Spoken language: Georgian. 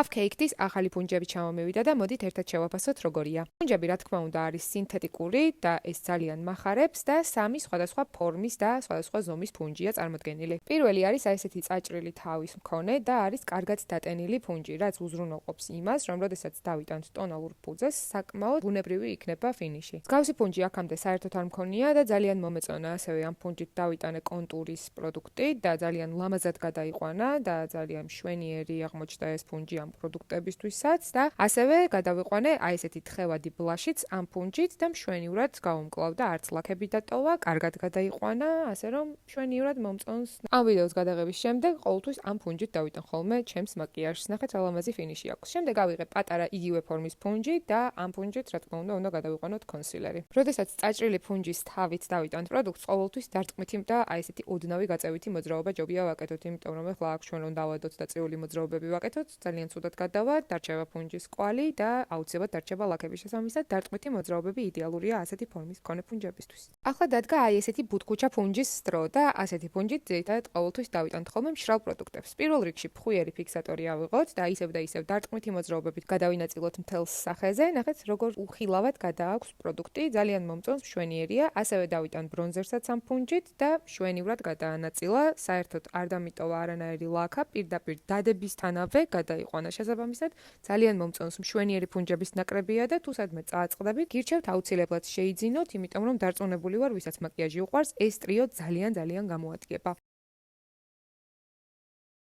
Half Cake-ის ახალი ფუნჯები ჩამომივიდა და მოდით ერთად შევაფასოთ როგორია. ფუნჯები რა თქმა უნდა არის სინთეტიკური და ეს ძალიან მახარებს და სამი სხვადასხვა ფორმის და სხვადასხვა ზომის ფუნჯია წარმოდგენილი. პირველი არის ესეთი წაჭრილი თავის მქონე და არის კარგად დატენილი ფუნჯი, რაც უზრუნველყოფს იმას, რომ როდესაც დავიტანთ ტონალურ ფუძეს, საკმაოდ ბუნებრივი იქნება ფინიში. მსგავსი ფუნჯი აქამდე საერთოდ არ მქონია და ძალიან მომეწონა ასევე ამ ფუნჯით დავიტანე კონტურის პროდუქტი და ძალიან ლამაზად გადაიყვანა და ძალიან მშვენიერი აღმოჩნდა ეს ფუნჯი ამ პროდუქტებისთვისაც და ასევე გადავიყვანე აი ესეთი თხევადი ბლაშიც ამ ფუნჯით და მშვენივრად გაუმკლავდა არც ლაქები დატოვა, კარგად გადაიყვანა, ასე რომ მშვენივრად მომწონს. ამ ვიდეოს გადაღების შემდეგ ყოველთვის ამ ფუნჯით დავიტან ხოლმე ჩემს მაკიაჟს. ნახეთ რა ლამაზი ფინიში აქვს. შემდეგ ავიღე პატარა იგივე ფორმის ფუნჯი და ამ ფუნჯით რა თქმა უნდა გადავიყვანოთ კონსილერი. როდესაც წაჭრილი ფუნჯის თავით დავიტანთ პროდუქტს, ყოველთვის დარტყმითი და აი ესეთი ოდნავი გაწევითი მოძრაობა ჯობია ვაკეთოთ, იმიტომ რომ ახლა აქ ჩვენ რომ დავადოთ და წრიული მოძრაობები ვაკეთოთ, ძალიან ცუდად გადავა, დარჩება ფუნჯის კვალი და აუცილებლად დარჩება ლაქების შესაბამისად დარტყმითი მოძრაობები იდეალურია ასეთი ფორმის მქონე ფუნჯებისთვის. ახლა დადგა აი ესეთი ბუთქუჩა ფუნჯის დრო და ასეთი ფუნჯით ძირითადად ყოველთვის დავიტანთ ხოლმე მშრალ პროდუქტებს. პირველ რიგში ფხვიერი ფიქსატორი ავიღოთ და ისევ დარტყმითი მოძრაობებით გადავინაწილოთ მთელს სახეზე. ნახეთ როგორ უხილავად გადააქვს პროდუქტი, ძალიან მომწონს, მშვენიერია. ასევე დავიტან ბრონზერსაც ამ ფუნჯით და მშვენივრად გადაანაწილა. საერთოდ არ დამიტოვა არანაირი ლაქა, პირდაპირ დადებისთანავე გადაიყვანა შესაბამისად. ძალიან მომწონს, მშვენიერი ფუნჯების ნაკრებია და თუ სადმე წააწყდებით, გირჩევთ აუცილებლად შეიძინოთ, იმიტომ რომ დარწმუნებული ვარ, ვისაც მაკიაჟი უყვარს, ეს ტრიო ძალიან გამოადგება.